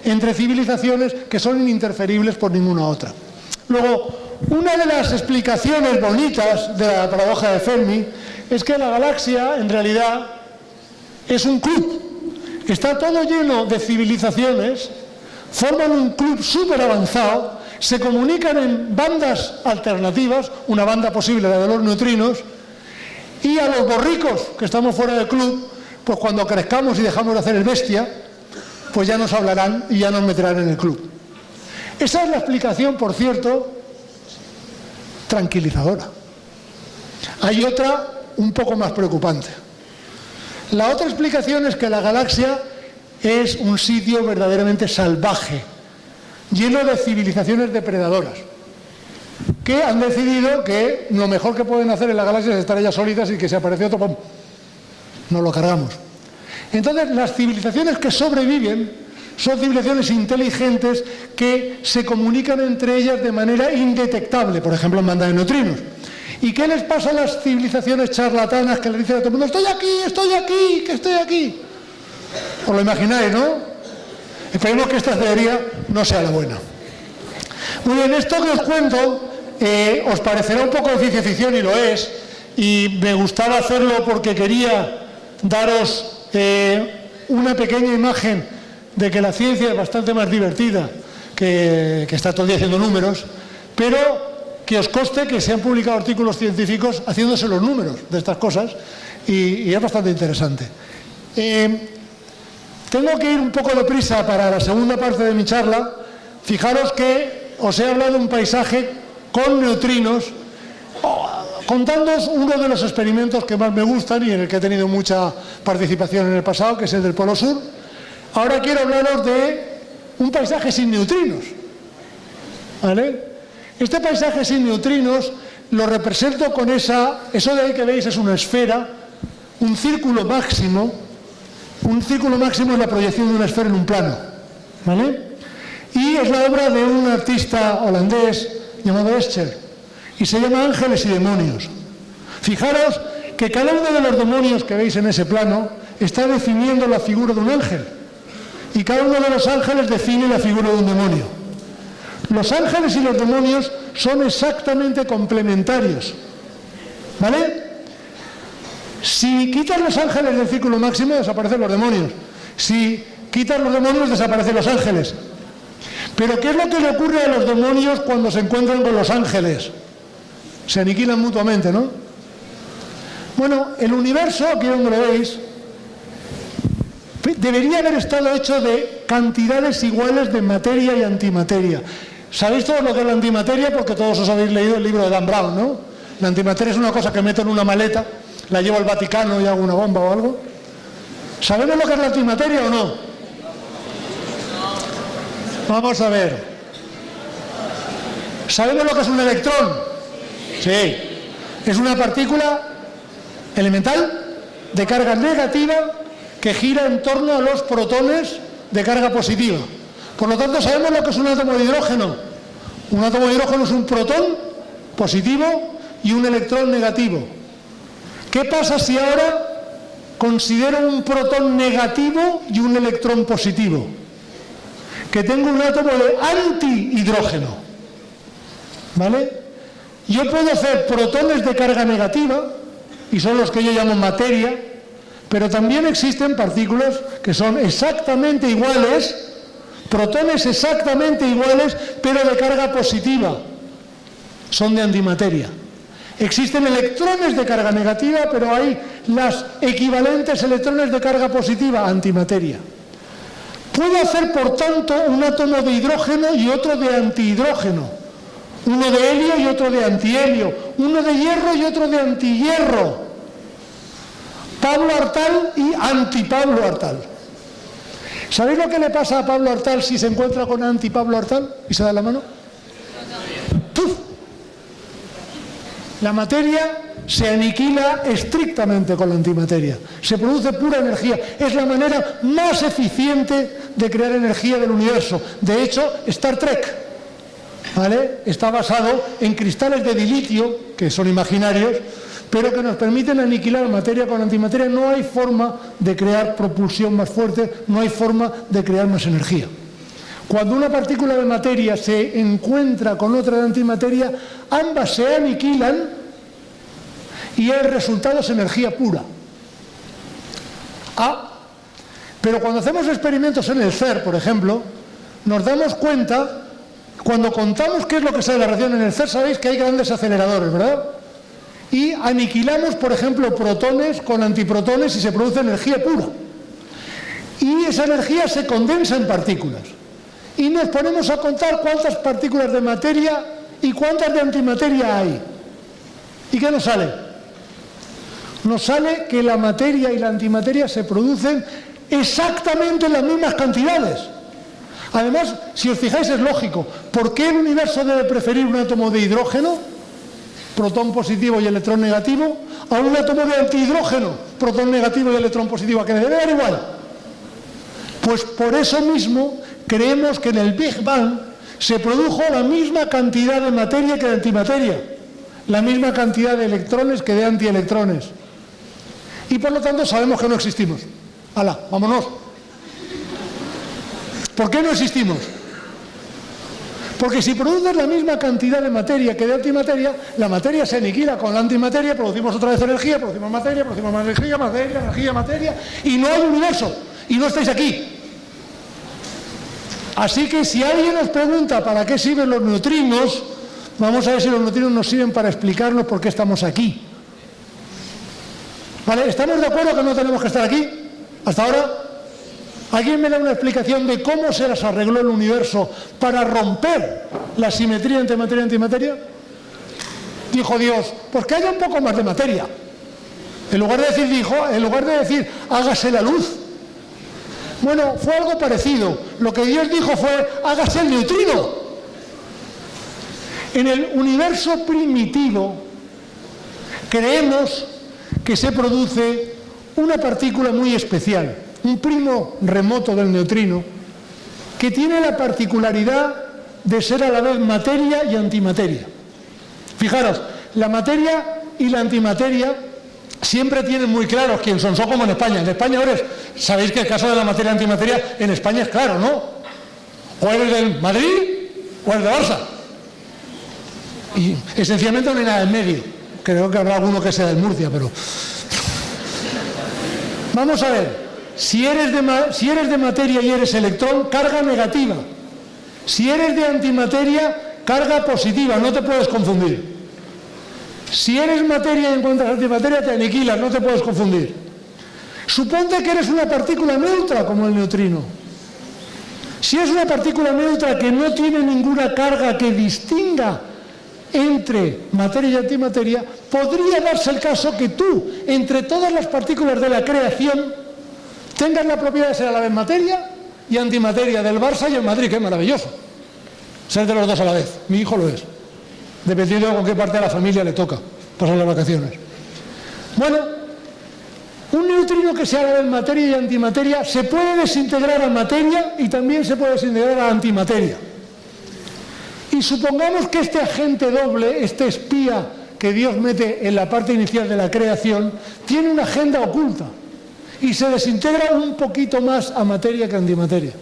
entre civilizaciones que son ininterferibles por ninguna otra. Luego, una de las explicaciones bonitas de la paradoja de Fermi es que la galaxia, en realidad, es un club. Está todo lleno de civilizaciones, forman un club súper avanzado, se comunican en bandas alternativas, una banda posible, la de los neutrinos, y a los borricos, que estamos fuera del club, pues cuando crezcamos y dejamos de hacer el bestia, pues ya nos hablarán y ya nos meterán en el club. Esa es la explicación, por cierto, tranquilizadora. Hay otra un poco más preocupante. La otra explicación es que la galaxia es un sitio verdaderamente salvaje, lleno de civilizaciones depredadoras, que han decidido que lo mejor que pueden hacer en la galaxia es estar ellas solitas y que se aparece otro, ¡pum!, nos lo cargamos. Entonces, las civilizaciones que sobreviven son civilizaciones inteligentes que se comunican entre ellas de manera indetectable, por ejemplo en banda de neutrinos. ¿Y qué les pasa a las civilizaciones charlatanas que le dicen a todo el mundo, estoy aquí, que estoy aquí? Os lo imagináis, ¿no? Esperemos que esta teoría no sea la buena. Muy bien, esto que os cuento os parecerá un poco de ciencia ficción y lo es, y me gustaba hacerlo porque quería daros una pequeña imagen de que la ciencia es bastante más divertida que estar todo el día haciendo números, pero que os conste que se han publicado artículos científicos haciéndose los números de estas cosas y es bastante interesante. Tengo que ir un poco deprisa para la segunda parte de mi charla. Fijaros que os he hablado de un paisaje con neutrinos, contándoos uno de los experimentos que más me gustan y en el que he tenido mucha participación en el pasado, que es el del Polo Sur. Ahora quiero hablaros de un paisaje sin neutrinos, ¿vale? Este paisaje sin neutrinos lo represento con eso de ahí que veis es una esfera, un círculo máximo. Un círculo máximo es la proyección de una esfera en un plano, ¿vale? Y es la obra de un artista holandés llamado Escher, y se llama Ángeles y Demonios. Fijaros que cada uno de los demonios que veis en ese plano está definiendo la figura de un ángel, y cada uno de los ángeles define la figura de un demonio. Los ángeles y los demonios son exactamente complementarios, ¿vale? Si quitas los ángeles del círculo máximo, desaparecen los demonios. Si quitas los demonios, desaparecen los ángeles. Pero ¿qué es lo que le ocurre a los demonios cuando se encuentran con los ángeles? Se aniquilan mutuamente, ¿no? Bueno, el universo, aquí donde lo veis, debería haber estado hecho de cantidades iguales de materia y antimateria. ¿Sabéis todo lo que es la antimateria? Porque todos os habéis leído el libro de Dan Brown, ¿no? La antimateria es una cosa que meto en una maleta, la llevo al Vaticano y hago una bomba o algo. ¿Sabemos lo que es la antimateria o no? Vamos a ver. ¿Sabemos lo que es un electrón? Sí. Es una partícula elemental de carga negativa que gira en torno a los protones de carga positiva. Por lo tanto, sabemos lo que es un átomo de hidrógeno. Un átomo de hidrógeno es un protón positivo y un electrón negativo. ¿Qué pasa si ahora considero un protón negativo y un electrón positivo? Que tengo un átomo de antihidrógeno. ¿Vale? Yo puedo hacer protones de carga negativa, y son los que yo llamo materia, pero también existen partículas que son exactamente iguales, protones exactamente iguales, pero de carga positiva. Son de antimateria. Existen electrones de carga negativa, pero hay las equivalentes electrones de carga positiva, antimateria. Puedo hacer, por tanto, un átomo de hidrógeno y otro de antihidrógeno. Uno de helio y otro de antihelio. Uno de hierro y otro de antihierro. Pablo Artal y anti-Pablo Artal. ¿Sabéis lo que le pasa a Pablo Artal si se encuentra con anti-Pablo Artal y se da la mano? ¡Puf! La materia se aniquila estrictamente con la antimateria. Se produce pura energía. Es la manera más eficiente de crear energía del universo. De hecho, Star Trek, ¿vale?, está basado en cristales de dilitio, que son imaginarios, pero que nos permiten aniquilar materia con antimateria. No hay forma de crear propulsión más fuerte, no hay forma de crear más energía. Cuando una partícula de materia se encuentra con otra de antimateria, ambas se aniquilan y el resultado es energía pura. Pero cuando hacemos experimentos en el CERN, por ejemplo, nos damos cuenta, cuando contamos qué es lo que sale de la radiación en el CERN, sabéis que hay grandes aceleradores, ¿verdad? Y aniquilamos, por ejemplo, protones con antiprotones y se produce energía pura. Y esa energía se condensa en partículas. Y nos ponemos a contar cuántas partículas de materia y cuántas de antimateria hay. ¿Y qué nos sale? Nos sale que la materia y la antimateria se producen exactamente en las mismas cantidades. Además, si os fijáis, es lógico. ¿Por qué el universo debe preferir un átomo de hidrógeno, protón positivo y electrón negativo, a un átomo de antihidrógeno, protón negativo y electrón positivo, a que le debe dar igual? Pues por eso mismo creemos que en el Big Bang se produjo la misma cantidad de materia que de antimateria, la misma cantidad de electrones que de antielectrones. Y por lo tanto sabemos que no existimos. ¡Hala, vámonos! ¿Por qué no existimos? Porque si produces la misma cantidad de materia que de antimateria, la materia se aniquila con la antimateria, producimos otra vez energía, producimos materia, producimos más energía, materia, y no hay universo, y no estáis aquí. Así que si alguien nos pregunta para qué sirven los neutrinos, vamos a ver si los neutrinos nos sirven para explicarnos por qué estamos aquí. ¿Vale? ¿Estamos de acuerdo que no tenemos que estar aquí? ¿Hasta ahora? ¿Alguien me da una explicación de cómo se les arregló el universo para romper la simetría entre materia y antimateria? Dijo Dios, pues que haya un poco más de materia. En lugar de decir, hágase la luz. Bueno, fue algo parecido. Lo que Dios dijo fue, hágase el neutrino. En el universo primitivo creemos que se produce una partícula muy especial, un primo remoto del neutrino, que tiene la particularidad de ser a la vez materia y antimateria. Fijaros, la materia y la antimateria siempre tienen muy claros quién son como en España. En España ahora sabéis que el caso de la materia y antimateria en España es claro, ¿no? O eres del Madrid o eres de Barça. Y esencialmente no hay nada en medio. Creo que habrá alguno que sea del Murcia, pero... Vamos a ver. Si eres de materia y eres electrón, carga negativa. Si eres de antimateria, carga positiva, no te puedes confundir. Si eres materia y encuentras antimateria, te aniquilas, no te puedes confundir. Suponte que eres una partícula neutra como el neutrino. Si es una partícula neutra que no tiene ninguna carga que distinga entre materia y antimateria, podría darse el caso que tú, entre todas las partículas de la creación, tengas la propiedad de ser a la vez materia y antimateria, del Barça y el Madrid, que es maravilloso. Ser de los dos a la vez. Mi hijo lo es. Dependiendo de con qué parte de la familia le toca pasar las vacaciones. Bueno, un neutrino que sea a la vez materia y antimateria se puede desintegrar a materia y también se puede desintegrar a antimateria. Y supongamos que este agente doble, este espía que Dios mete en la parte inicial de la creación, tiene una agenda oculta y se desintegra un poquito más a materia que a antimateria.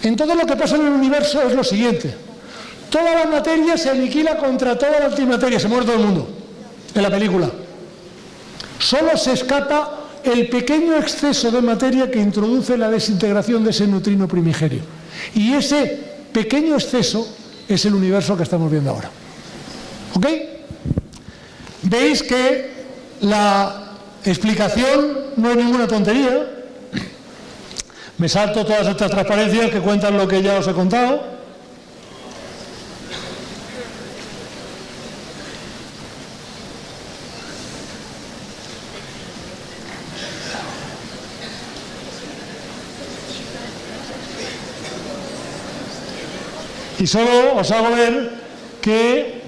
En todo lo que pasa en el universo es lo siguiente: toda la materia se aniquila contra toda la antimateria, se muere todo el mundo en la película. Solo se escapa el pequeño exceso de materia que introduce la desintegración de ese neutrino primigenio. Y ese pequeño exceso es el universo que estamos viendo ahora. ¿Ok? Veis que la explicación no es ninguna tontería. Me salto todas estas transparencias que cuentan lo que ya os he contado. Y solo os hago ver que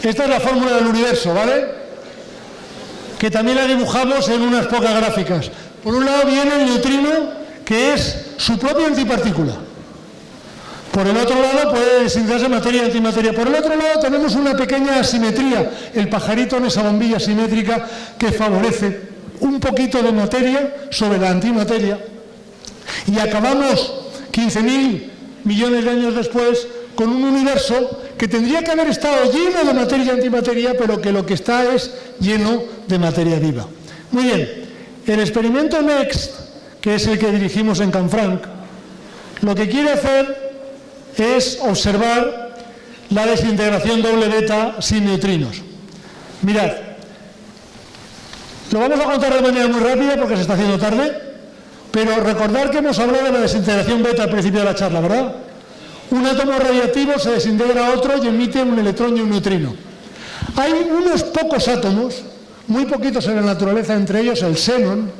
esta es la fórmula del universo, ¿vale? Que también la dibujamos en unas pocas gráficas. Por un lado viene el neutrino, que es su propia antipartícula. Por el otro lado puede desintegrarse materia y antimateria. Por el otro lado tenemos una pequeña asimetría, el pajarito en esa bombilla simétrica que favorece un poquito de materia sobre la antimateria. Y acabamos 15.000 millones de años después con un universo que tendría que haber estado lleno de materia y antimateria, pero que lo que está es lleno de materia viva. Muy bien, el experimento NEXT, que es el que dirigimos en Canfranc, lo que quiere hacer es observar la desintegración doble beta sin neutrinos. Mirad, lo vamos a contar de manera muy rápida porque se está haciendo tarde. Pero recordad que hemos hablado de la desintegración beta al principio de la charla, ¿verdad? Un átomo radiactivo se desintegra a otro y emite un electrón y un neutrino. Hay unos pocos átomos, muy poquitos en la naturaleza, entre ellos el xenón,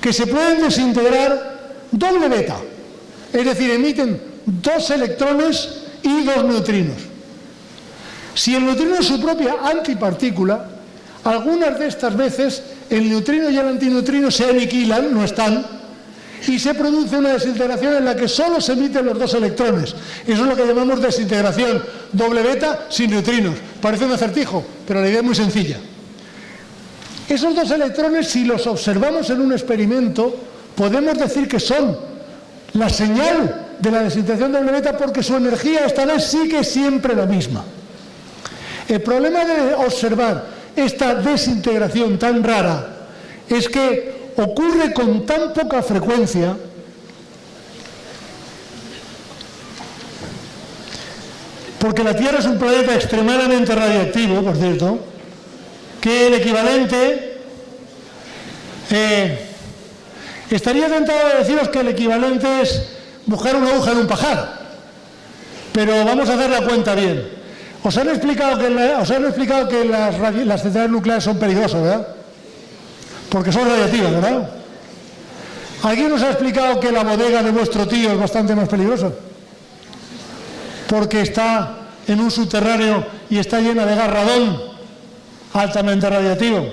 que se pueden desintegrar doble beta. Es decir, emiten 2 electrones y 2 neutrinos. Si el neutrino es su propia antipartícula, algunas de estas veces el neutrino y el antineutrino se aniquilan, no están, y se produce una desintegración en la que solo se emiten los 2 electrones. Eso es lo que llamamos desintegración doble beta sin neutrinos. Parece un acertijo, pero la idea es muy sencilla. Esos 2 electrones, si los observamos en un experimento, podemos decir que son la señal de la desintegración doble beta porque su energía esta vez sí que es siempre la misma. El problema de observar esta desintegración tan rara es que ocurre con tan poca frecuencia porque la Tierra es un planeta extremadamente radiactivo, por cierto, que el equivalente estaría tentado de deciros que el equivalente es buscar una aguja en un pajar, pero vamos a hacer la cuenta bien. Os han explicado que las centrales nucleares son peligrosas, ¿verdad? Porque son radiactivas, ¿verdad? ¿Alguien os ha explicado que la bodega de vuestro tío es bastante más peligrosa? Porque está en un subterráneo y está llena de gas radón, altamente radiactivo.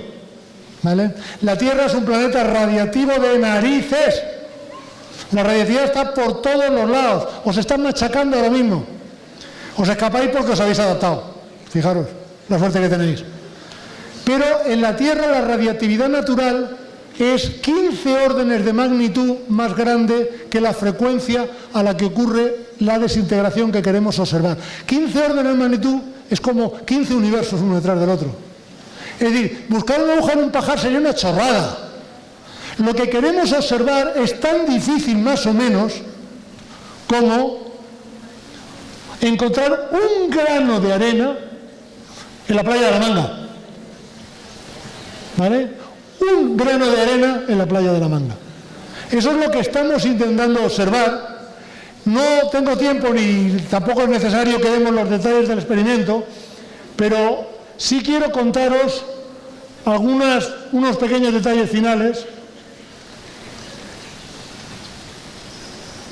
¿Vale? La Tierra es un planeta radiactivo de narices. La radiactividad está por todos los lados. Os están machacando ahora mismo. Os escapáis porque os habéis adaptado. Fijaros la suerte que tenéis. Pero en la Tierra la radiactividad natural es 15 órdenes de magnitud más grande que la frecuencia a la que ocurre la desintegración que queremos observar. 15 órdenes de magnitud es como 15 universos uno detrás del otro. Es decir, buscar una aguja en un pajar sería una chorrada. Lo que queremos observar es tan difícil más o menos como encontrar un grano de arena en la playa de la Manga. ¿Vale? un grano de arena en la playa de La Manga. Eso es lo que estamos intentando observar. No tengo tiempo ni tampoco es necesario que demos los detalles del experimento, pero sí quiero contaros unos pequeños detalles finales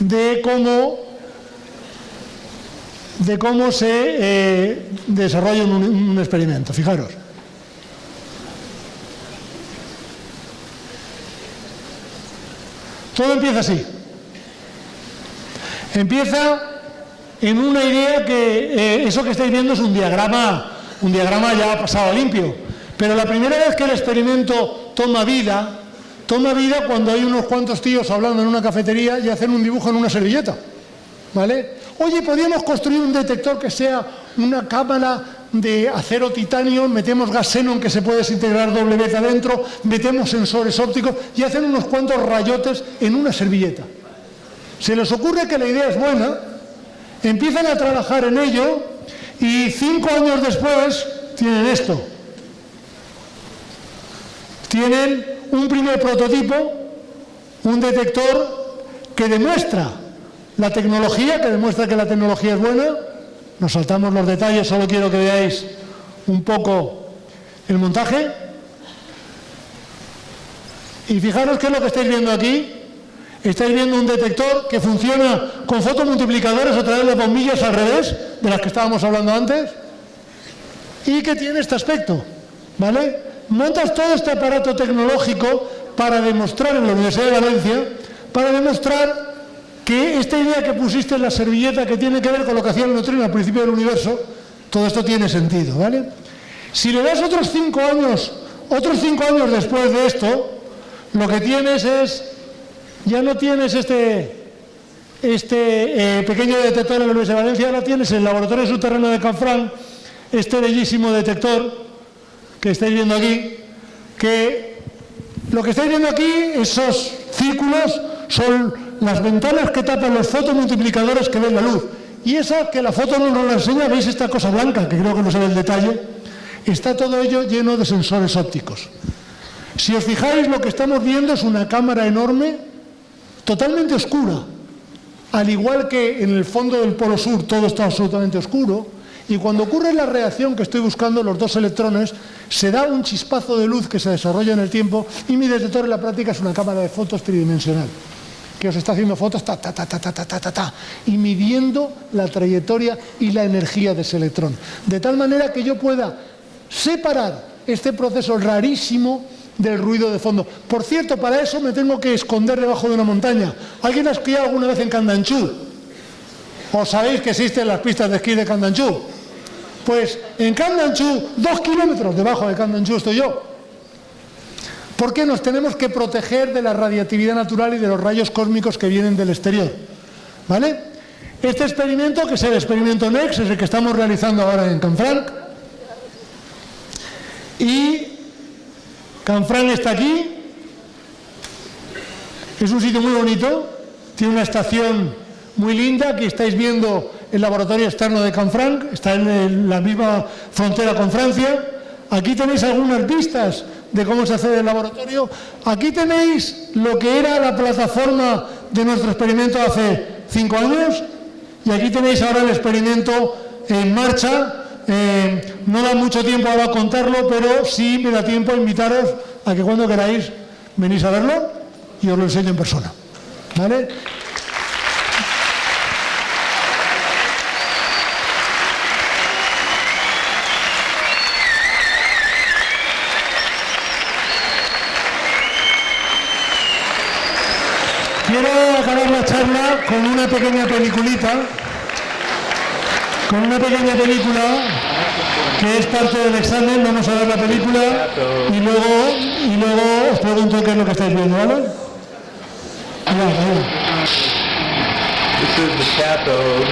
de cómo se desarrolla un experimento. Fijaros. Todo empieza así. Empieza en una idea que eso que estáis viendo es un diagrama ya pasado a limpio. Pero la primera vez que el experimento toma vida cuando hay unos cuantos tíos hablando en una cafetería y hacen un dibujo en una servilleta. ¿Vale? Oye, podríamos construir un detector que sea una cámara de acero titanio, metemos gas xenón que se puede desintegrar doble vez adentro, metemos sensores ópticos y hacen unos cuantos rayotes en una servilleta. Se les ocurre que la idea es buena, empiezan a trabajar en ello y 5 años después tienen esto. Tienen un primer prototipo, un detector que demuestra la tecnología, que demuestra que la tecnología es buena. Nos saltamos los detalles, solo quiero que veáis un poco el montaje. Y fijaros qué es lo que estáis viendo aquí. Estáis viendo un detector que funciona con fotomultiplicadores a través de bombillas al revés, de las que estábamos hablando antes, y que tiene este aspecto, ¿vale? Montas todo este aparato tecnológico para demostrar en la Universidad de Valencia, para demostrar que esta idea que pusiste en la servilleta que tiene que ver con lo que hacía el neutrino al principio del universo, todo esto tiene sentido, ¿vale? Si le das otros 5 años después de esto, lo que tienes es, ya no tienes este pequeño detector en la Universidad de Valencia, ahora tienes el laboratorio subterráneo de Canfranc, este bellísimo detector que estáis viendo aquí, que lo que estáis viendo aquí, esos círculos, son las ventanas que tapan los fotomultiplicadores que ven la luz. Y esa que la foto no nos la enseña, veis esta cosa blanca, que creo que no se ve el detalle, está todo ello lleno de sensores ópticos. Si os fijáis, lo que estamos viendo es una cámara enorme, totalmente oscura. Al igual que en el fondo del polo sur todo está absolutamente oscuro, y cuando ocurre la reacción que estoy buscando, los dos electrones, se da un chispazo de luz que se desarrolla en el tiempo, y mi detector en la práctica es una cámara de fotos tridimensional, que os está haciendo fotos y midiendo la trayectoria y la energía de ese electrón. De tal manera que yo pueda separar este proceso rarísimo del ruido de fondo. Por cierto, para eso me tengo que esconder debajo de una montaña. ¿Alguien ha esquiado alguna vez en Candanchú? ¿O sabéis que existen las pistas de esquí de Candanchú? Pues en Candanchú, 2 kilómetros debajo de Candanchú estoy yo. Porque nos tenemos que proteger de la radiactividad natural y de los rayos cósmicos que vienen del exterior. ¿Vale? Este experimento, que es el experimento NEX, es el que estamos realizando ahora en Canfranc. Y Canfranc está aquí. Es un sitio muy bonito. Tiene una estación muy linda. Aquí estáis viendo el laboratorio externo de Canfranc. Está en la misma frontera con Francia. Aquí tenéis algunas vistas de cómo se hace el laboratorio. Aquí tenéis lo que era la plataforma de nuestro experimento hace 5 años y aquí tenéis ahora el experimento en marcha. No da mucho tiempo ahora a contarlo, pero sí me da tiempo a invitaros a que cuando queráis venís a verlo y os lo enseño en persona. ¿Vale? Quiero acabar la charla con una pequeña peliculita, que es parte del examen. Vamos a ver la película y luego os pregunto qué es lo que estáis viendo, ¿vale? This is the cathode,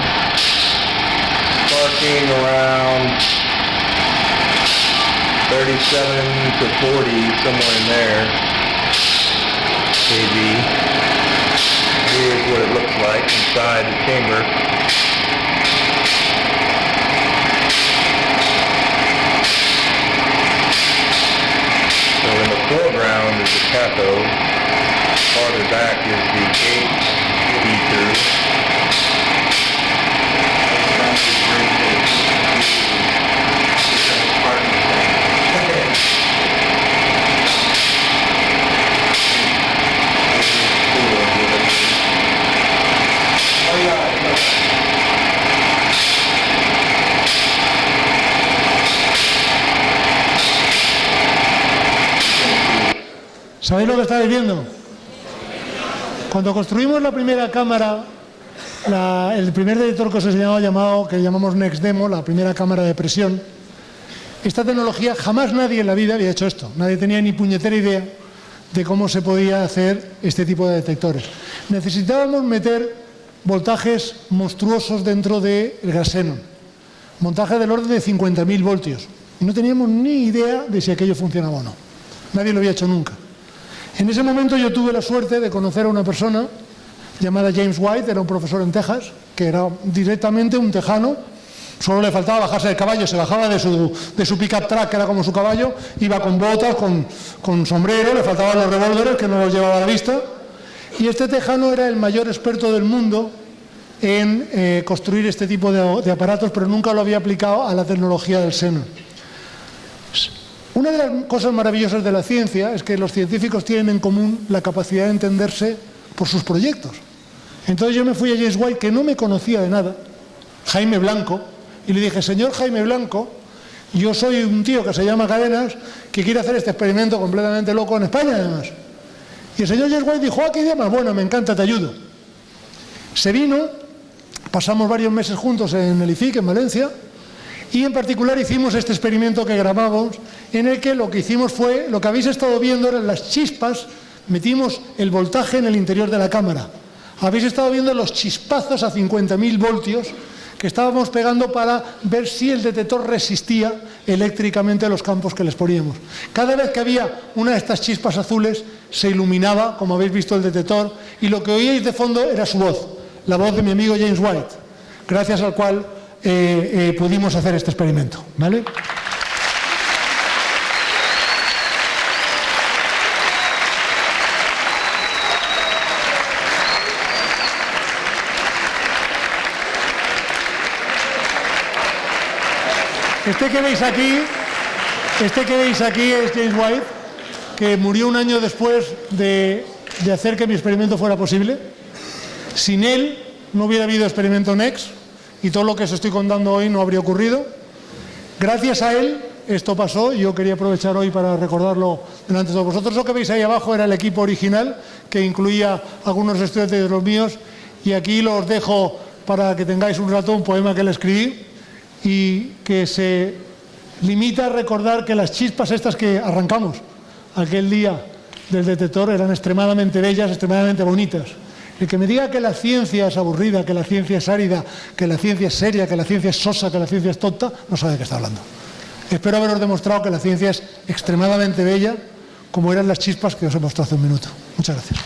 sparking around 37 to 40, somewhere in there, kV. Here's what it looks like inside the chamber. So in the foreground is the cathode. Farther back is the gate ether. ¿Sabéis lo que estáis viendo? Cuando construimos la primera cámara, el primer detector que llamamos Next Demo, la primera cámara de presión, esta tecnología jamás nadie en la vida había hecho esto. Nadie tenía ni puñetera idea de cómo se podía hacer este tipo de detectores. Necesitábamos meter voltajes monstruosos dentro del gas xenón, montaje del orden de 50.000 voltios. Y no teníamos ni idea de si aquello funcionaba o no. Nadie lo había hecho nunca. En ese momento yo tuve la suerte de conocer a una persona llamada James White, era un profesor en Texas, que era directamente un tejano, solo le faltaba bajarse del caballo, se bajaba de su pick-up truck, que era como su caballo, iba con botas, con sombrero, le faltaban los revólveres, que no los llevaba a la vista, y este tejano era el mayor experto del mundo en construir este tipo de aparatos, pero nunca lo había aplicado a la tecnología del xenón. Una de las cosas maravillosas de la ciencia es que los científicos tienen en común la capacidad de entenderse por sus proyectos. Entonces yo me fui a James White, que no me conocía de nada, Jaime Blanco, y le dije: señor Jaime Blanco, yo soy un tío que se llama Cadenas, que quiere hacer este experimento completamente loco en España, además. Y el señor James White dijo: qué idea más buena, me encanta, te ayudo. Se vino, pasamos varios meses juntos en el IFIC, en Valencia, y en particular hicimos este experimento que grabamos, en el que lo que hicimos fue, lo que habéis estado viendo eran las chispas, metimos el voltaje en el interior de la cámara. Habéis estado viendo los chispazos a 50.000 voltios que estábamos pegando para ver si el detector resistía eléctricamente los campos que les poníamos. Cada vez que había una de estas chispas azules, se iluminaba, como habéis visto, el detector, y lo que oíais de fondo era su voz, la voz de mi amigo James White, gracias al cual pudimos hacer este experimento, ¿vale? Este que veis aquí es James White, que murió un año después de hacer que mi experimento fuera posible. Sin él no hubiera habido experimento NEX y todo lo que os estoy contando hoy no habría ocurrido. Gracias a él esto pasó y yo quería aprovechar hoy para recordarlo delante de todos vosotros. Lo que veis ahí abajo era el equipo original, que incluía algunos estudiantes de los míos, y aquí los dejo para que tengáis un rato un poema que le escribí y que se limita a recordar que las chispas estas que arrancamos aquel día del detector eran extremadamente bellas, extremadamente bonitas. El que me diga que la ciencia es aburrida, que la ciencia es árida, que la ciencia es seria, que la ciencia es sosa, que la ciencia es tonta, no sabe de qué está hablando. Espero haberos demostrado que la ciencia es extremadamente bella, como eran las chispas que os he mostrado hace un minuto. Muchas gracias.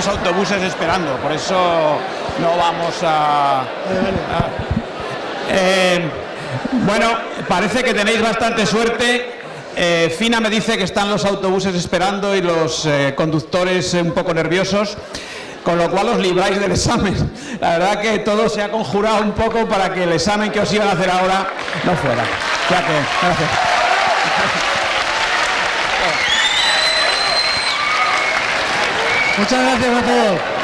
Autobuses esperando, por eso no vamos a... Bueno, parece que tenéis bastante suerte. Fina me dice que están los autobuses esperando y los conductores un poco nerviosos, con lo cual os libráis del examen. La verdad que todo se ha conjurado un poco para que el examen que os iban a hacer ahora no fuera. Ya que, gracias. Muchas gracias a todos.